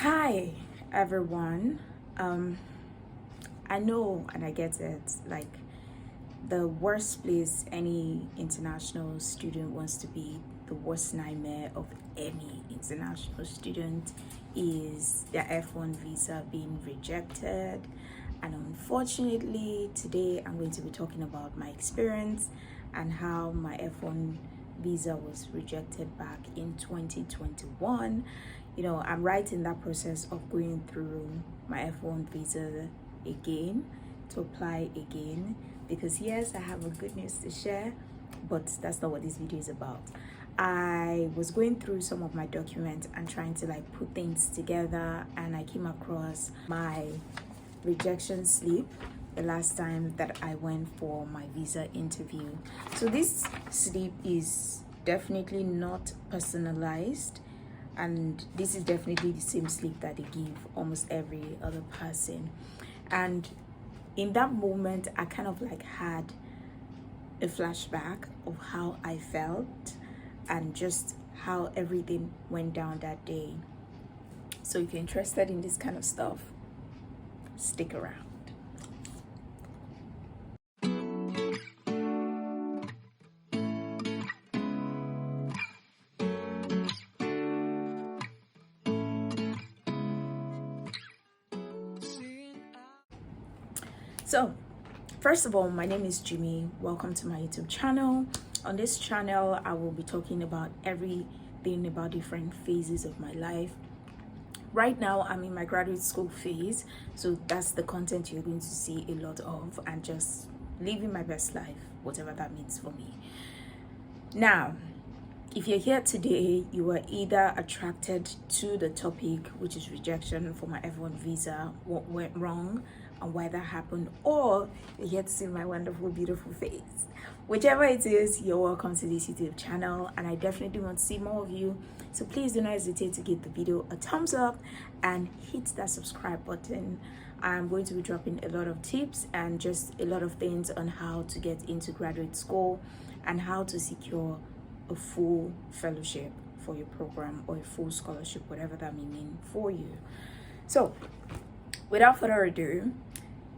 Hi everyone. I know and I get it, like the worst place any international student wants to be, the worst nightmare of any international student is their F1 visa being rejected. And unfortunately, today I'm going to be talking about my experience and how my F1 visa was rejected back in 2021. I'm right in that process of going through my F1 visa again to apply again, because yes, I have a good news to share, but that's not what this video is about. I was going through some of my documents and trying to put things together, and I came across my rejection slip the last time that I went for my visa interview. So this slip is definitely not personalized, and this is definitely the same slip that they give almost every other person. And in that moment, I kind of had a flashback of how I felt and just how everything went down that day. So if you're interested in this kind of stuff, stick around. So first of all, my name is Jimmy. Welcome to my YouTube channel. On this channel, I will be talking about everything about different phases of my life. Right now, I'm in my graduate school phase, so that's the content you're going to see a lot of, and just living my best life, whatever that means for me. Now, if you're here today, you are either attracted to the topic, which is rejection for my F1 visa, what went wrong and why that happened, or you're here to see my wonderful, beautiful face. Whichever it is, you're welcome to this YouTube channel, and I definitely want to see more of you. So please do not hesitate to give the video a thumbs up and hit that subscribe button. I'm going to be dropping a lot of tips and just a lot of things on how to get into graduate school and how to secure a full fellowship for your program, or a full scholarship, whatever that may mean for you. So without further ado,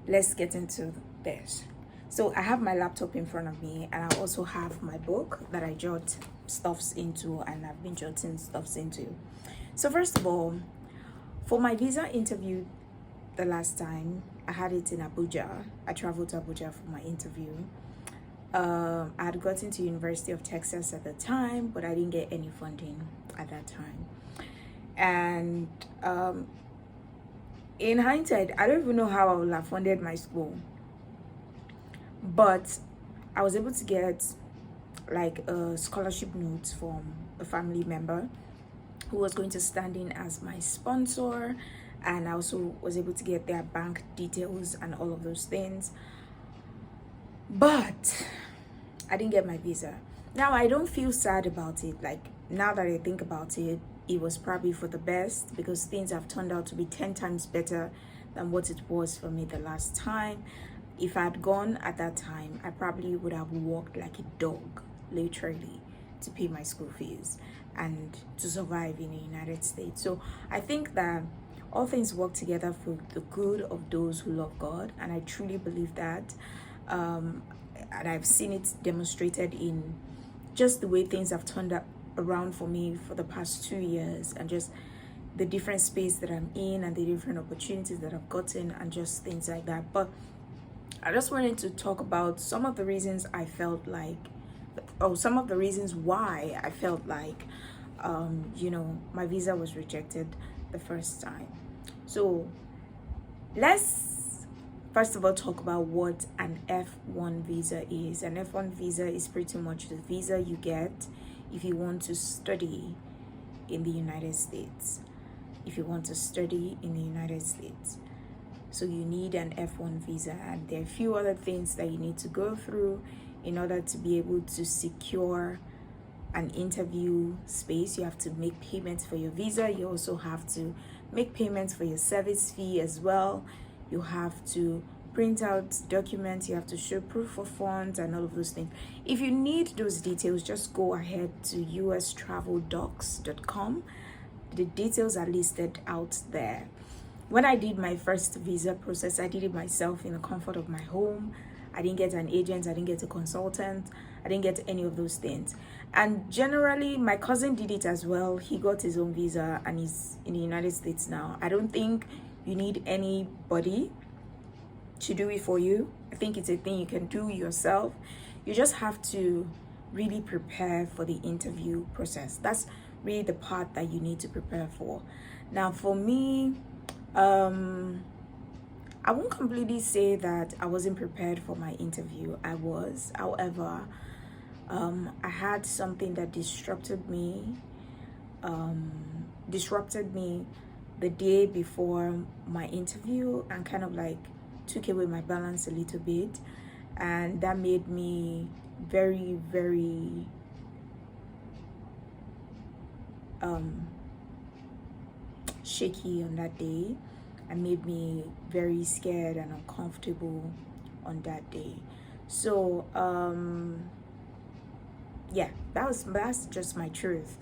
let's get into this. So I have my laptop in front of me, and I also have my book that I jot stuffs into, and I've been jotting stuffs into. So first of all, for my visa interview the last time, I had it in Abuja. I traveled to Abuja for my interview. I had gotten to University of Texas at the time, but I didn't get any funding at that time. And in hindsight, I don't even know how I would have funded my school, but I was able to get a scholarship note from a family member who was going to stand in as my sponsor, and I also was able to get their bank details and all of those things. But I didn't get my visa. Now, I don't feel sad about it. Now that I think about it, it was probably for the best, because things have turned out to be 10 times better than what it was for me the last time. If I had gone at that time, I probably would have walked like a dog, literally, to pay my school fees and to survive in the United States. So I think that all things work together for the good of those who love God, and I truly believe that. And I've seen it demonstrated in just the way things have turned up around for me for the past 2 years, and just the different space that I'm in and the different opportunities that I've gotten and just things like that. But I just wanted to talk about some of the reasons I felt some of the reasons why I felt like my visa was rejected the first time. So let's first of all talk about what an F1 visa is. An F1 visa is pretty much the visa you get if you want to study in the United States. So you need an F1 visa, and there are a few other things that you need to go through in order to be able to secure an interview space. You have to make payments for your visa. You also have to make payments for your service fee as well. You have to print out documents, you have to show proof of funds and all of those things. If you need those details, just go ahead to ustraveldocs.com The details are listed out there. When I did my first visa process, I did it myself in the comfort of my home. I didn't get an agent, I didn't get a consultant, I didn't get any of those things. And generally, my cousin did it as well. He got his own visa and he's in the United States now. I don't think you need anybody to do it for you. I think it's a thing you can do yourself. You just have to really prepare for the interview process. That's really the part that you need to prepare for. Now, for me, I won't completely say that I wasn't prepared for my interview. I was. However, I had something that disrupted me the day before my interview, and kind of like took away my balance a little bit, and that made me very, very shaky on that day, and made me very scared and uncomfortable on that day. So yeah, that's just my truth.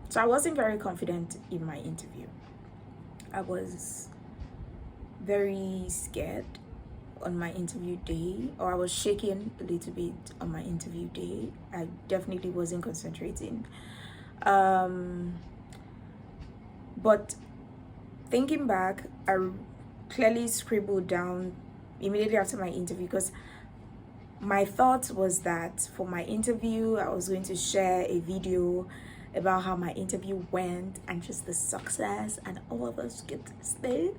So I wasn't very confident in my interview. I was very scared on my interview day, or I was shaking a little bit on my interview day. I definitely wasn't concentrating. But thinking back, I clearly scribbled down immediately after my interview, because my thought was that for my interview, I was going to share a video about how my interview went and just the success and all of us good stuff,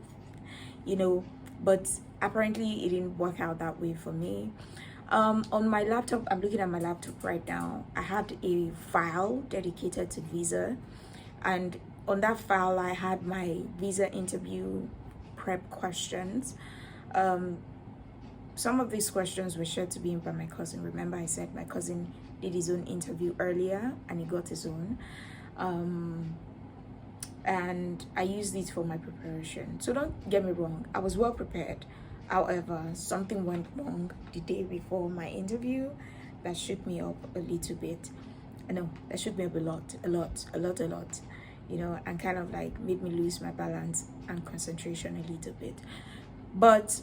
but apparently it didn't work out that way for me. On my laptop, I'm looking at my laptop right now, I had a file dedicated to visa, and on that file I had my visa interview prep questions. Some of these questions were shared to me by my cousin. Remember, I said my cousin did his own interview earlier and he got his own. And I used these for my preparation. So don't get me wrong, I was well prepared. However, something went wrong the day before my interview that shook me up a little bit. That shook me up a lot, and kind of like made me lose my balance and concentration a little bit. But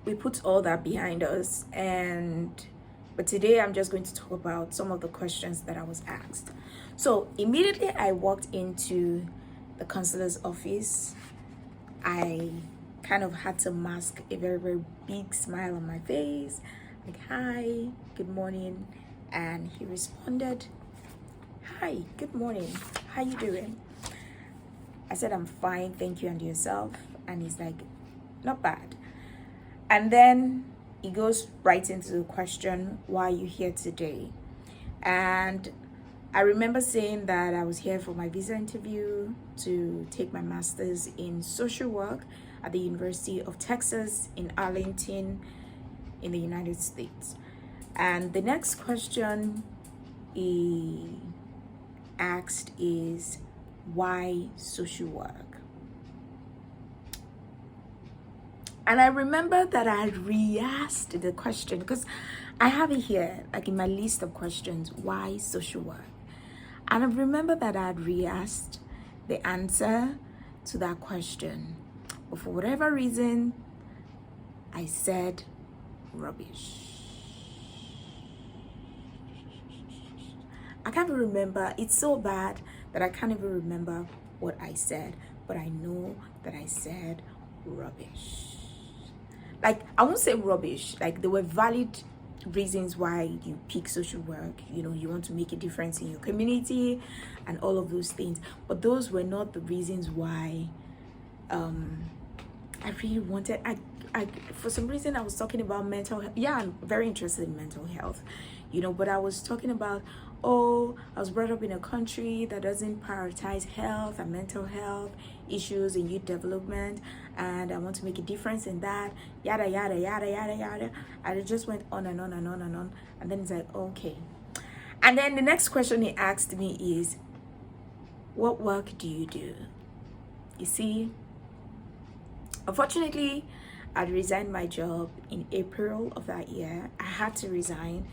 we put all that behind us, but today I'm just going to talk about some of the questions that I was asked. So immediately I walked into the consular's office, I kind of had to mask a very, very big smile on my face, like, "Hi, good morning." And he responded, "Hi, good morning, how you doing?" I said, "I'm fine, thank you, and yourself?" And he's like, "Not bad." And then he goes right into the question, "Why are you here today?" And I remember saying that I was here for my visa interview to take my master's in social work at the University of Texas in Arlington in the United States. And the next question he asked is, "Why social work?" And I remember that I had re-asked the question, because I have it here, like in my list of questions, why social work? And I remember that I had re-asked the answer to that question. But for whatever reason, I said rubbish. I can't even remember. It's so bad that I can't even remember what I said. But I know that I said rubbish. Like, I won't say rubbish. Like, there were valid reasons why you pick social work. You want to make a difference in your community and all of those things. But those were not the reasons why I really wanted. I for some reason I was talking about mental health. Yeah, I'm very interested in mental health, but I was talking about, I was brought up in a country that doesn't prioritize health and mental health issues in youth development, and I want to make a difference in that, yada yada yada yada yada. And it just went on and on and on and on. And then it's like, okay. And then the next question he asked me is, "What work do you do?" You see, unfortunately, I'd resigned my job in April of that year. I had to resign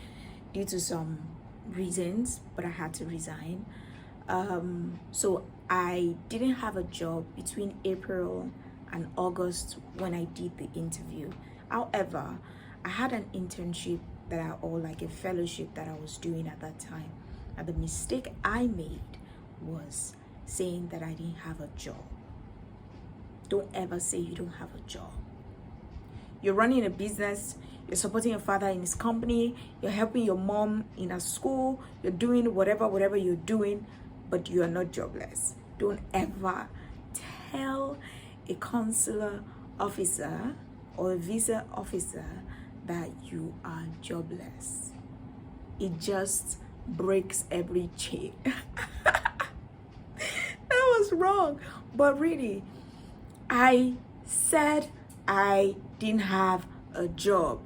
due to some reasons, but I had to resign. So I didn't have a job between April and August when I did the interview. However, I had an internship or like a fellowship that I was doing at that time. And the mistake I made was saying that I didn't have a job. Don't ever say you don't have a job. You're running a business, you're supporting your father in his company, you're helping your mom in a school, you're doing whatever you're doing, but you are not jobless. Don't ever tell a consular officer or a visa officer that you are jobless. It just breaks every chain. That was wrong. But really, I said I didn't have a job.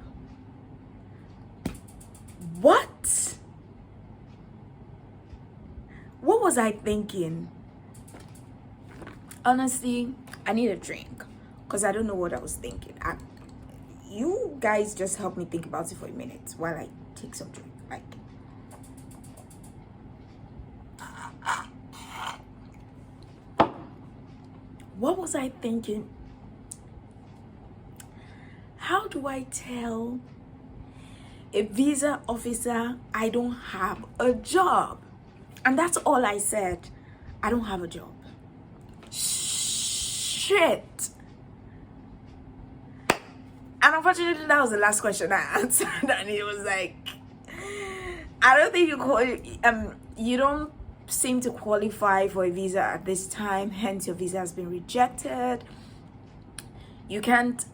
What? What was I thinking? Honestly, I need a drink because I don't know what I was thinking. You guys just help me think about it for a minute while I take some drink. Like, what was I thinking? How do I tell a visa officer I don't have a job? And that's all I said. I don't have a job. Shit. And unfortunately, that was the last question I answered. And it was like, I don't think you don't seem to qualify for a visa at this time. Hence, your visa has been rejected. You can't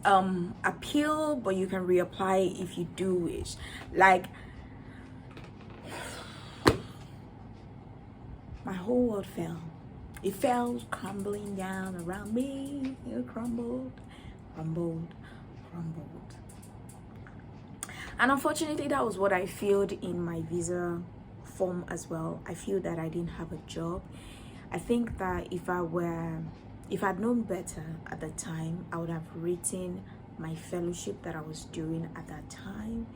appeal, but you can reapply if you do wish. Like, my whole world fell. It fell crumbling down around me. It crumbled. And unfortunately, that was what I filled in my visa form as well. I feel that I didn't have a job. I think that if I'd known better at the time, I would have written my fellowship that I was doing at that time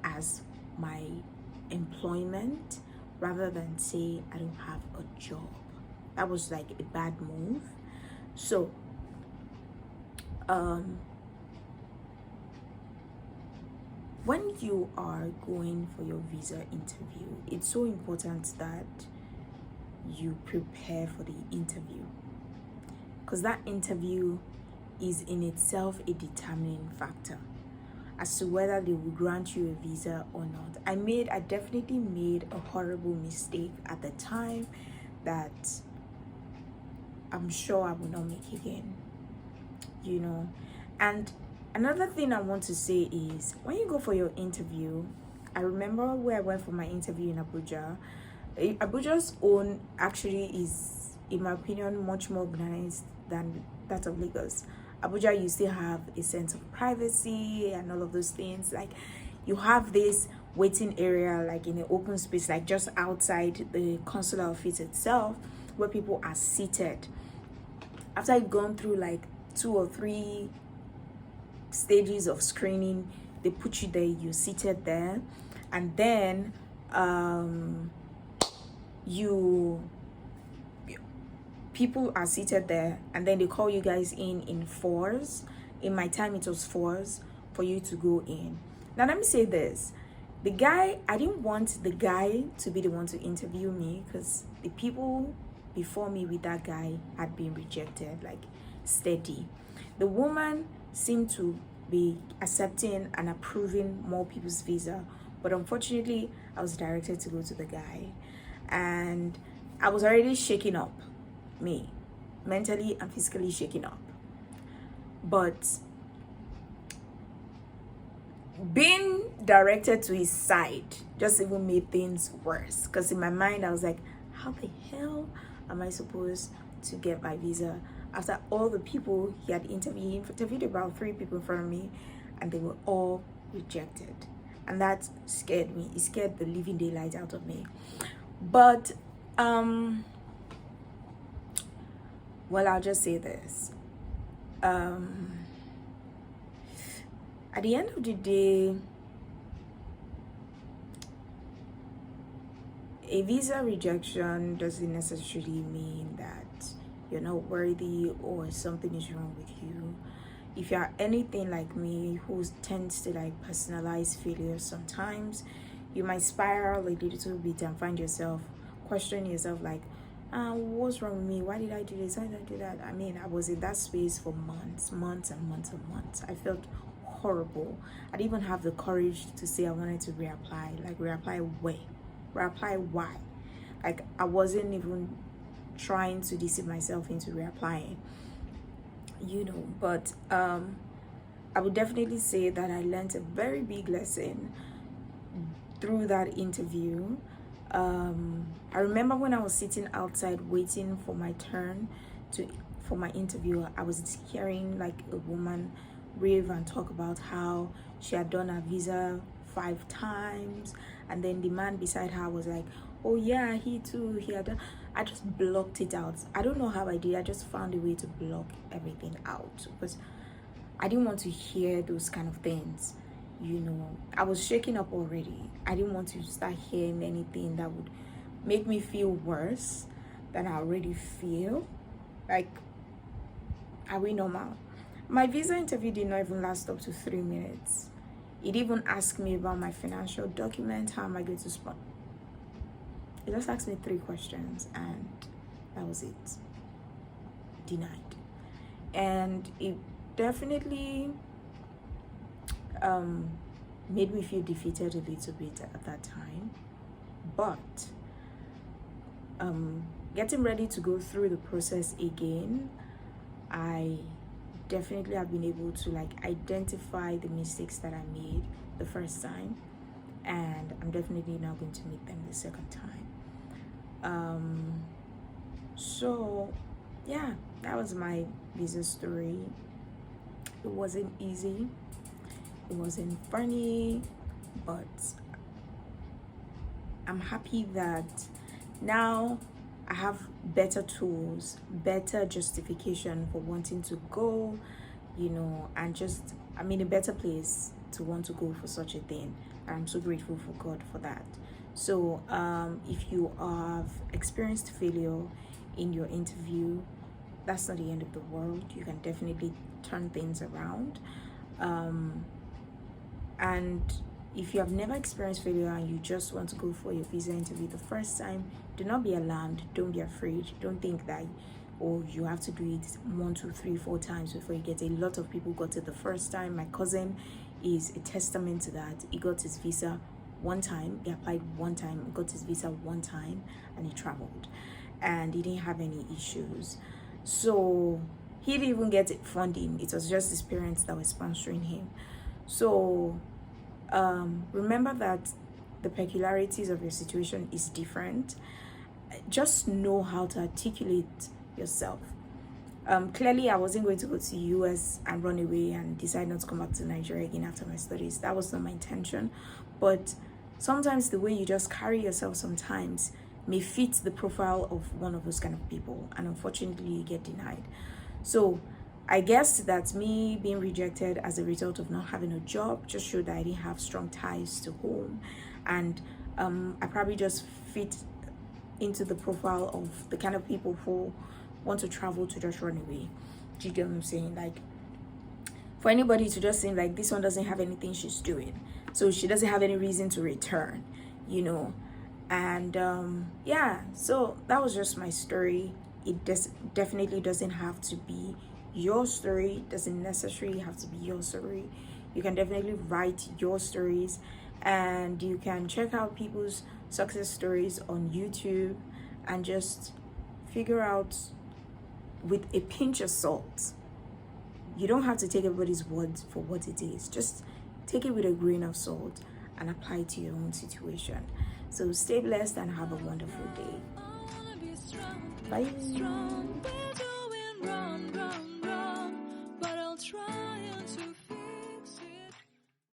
as my employment rather than say I don't have a job. That was like a bad move. So when you are going for your visa interview, it's so important that you prepare for the interview, because that interview is in itself a determining factor as to whether they will grant you a visa or not. I definitely made a horrible mistake at the time that I'm sure I will not make again, you know. And another thing I want to say is, when you go for your interview, I remember where I went for my interview in Abuja. Abuja's own actually is, in my opinion, much more organized than that of Lagos. Abuja, you still have a sense of privacy and all of those things. Like, you have this waiting area, like in an open space, like just outside the consular office itself, where people are seated. After you've gone through like 2 or 3 stages of screening, they put you there, you're seated there, and then people are seated there, and then they call you guys in 4s. In my time, it was 4s for you to go in. Now let me say this, I didn't want the guy to be the one to interview me, because the people before me with that guy had been rejected, like steady. The woman seemed to be accepting and approving more people's visa, but unfortunately I was directed to go to the guy, and I was already shaking up, me mentally and physically shaking up. But being directed to his side just even made things worse, because in my mind I was like, how the hell am I supposed to get my visa after all the people he had interviewed about 3 people in front of me, and they were all rejected? And that scared me. It scared the living daylight out of me. But well, I'll just say this, at the end of the day, A visa rejection doesn't necessarily mean that you're not worthy or something is wrong with you. If you're anything like me, who tends to like personalize failure sometimes, you might spiral a little bit and find yourself questioning yourself like, what's wrong with me? Why did I do this? Why did I do that? I mean, I was in that space for months and months. I felt horrible. I didn't even have the courage to say I wanted to reapply. Like, reapply where? Reapply why? Like, I wasn't even trying to deceive myself into reapplying, but I would definitely say that I learned a very big lesson through that interview. I remember when I was sitting outside waiting for my turn for my interview, I was hearing like a woman rave and talk about how she had done her visa 5 times, and then the man beside her was like, oh yeah, he too, he had done. I just blocked it out. I don't know how I did. I just found a way to block everything out because I didn't want to hear those kind of things. I was shaking up already. I didn't want to start hearing anything that would make me feel worse than I already feel. Like, are we normal? My visa interview did not even last up to 3 minutes. It even asked me about my financial document. How am I going to spend? It just asked me 3 questions and that was it. Denied. And it definitely made me feel defeated a little bit at that time. But getting ready to go through the process again, I definitely have been able to like identify the mistakes that I made the first time, and I'm definitely not going to make them the second time. So yeah, that was my visa story. It wasn't easy, it wasn't funny, but I'm happy that now I have better tools, better justification for wanting to go, and just I'm in a better place to want to go for such a thing. I'm so grateful for God for that. So if you have experienced failure in your interview, that's not the end of the world. You can definitely turn things around. And if you have never experienced failure and you just want to go for your visa interview the first time, do not be alarmed. Don't be afraid. Don't think that you have to do it 1, 2, 3, 4 times before you get it. A lot of people got it the first time. My cousin is a testament to that. He got his visa 1 time, he applied 1 time, got his visa 1 time, and he traveled, and he didn't have any issues. So he didn't even get funding. It was just his parents that were sponsoring him. So remember that the peculiarities of your situation is different. Just know how to articulate yourself. Clearly, I wasn't going to go to the US and run away and decide not to come back to Nigeria again after my studies. That was not my intention. But sometimes the way you just carry yourself sometimes may fit the profile of one of those kind of people, and unfortunately you get denied. So I guess that me being rejected as a result of not having a job just showed that I didn't have strong ties to home, and I probably just fit into the profile of the kind of people who want to travel to just run away. Do you get what I'm saying? Like, for anybody to just seem like this one doesn't have anything she's doing, so she doesn't have any reason to return, and yeah, so that was just my story. It definitely doesn't have to be your story. It doesn't necessarily have to be your story. You can definitely write your stories, and you can check out people's success stories on YouTube and just figure out with a pinch of salt. You don't have to take everybody's word for what it is. Just take it with a grain of salt and apply it to your own situation. So stay blessed and have a wonderful day. Bye.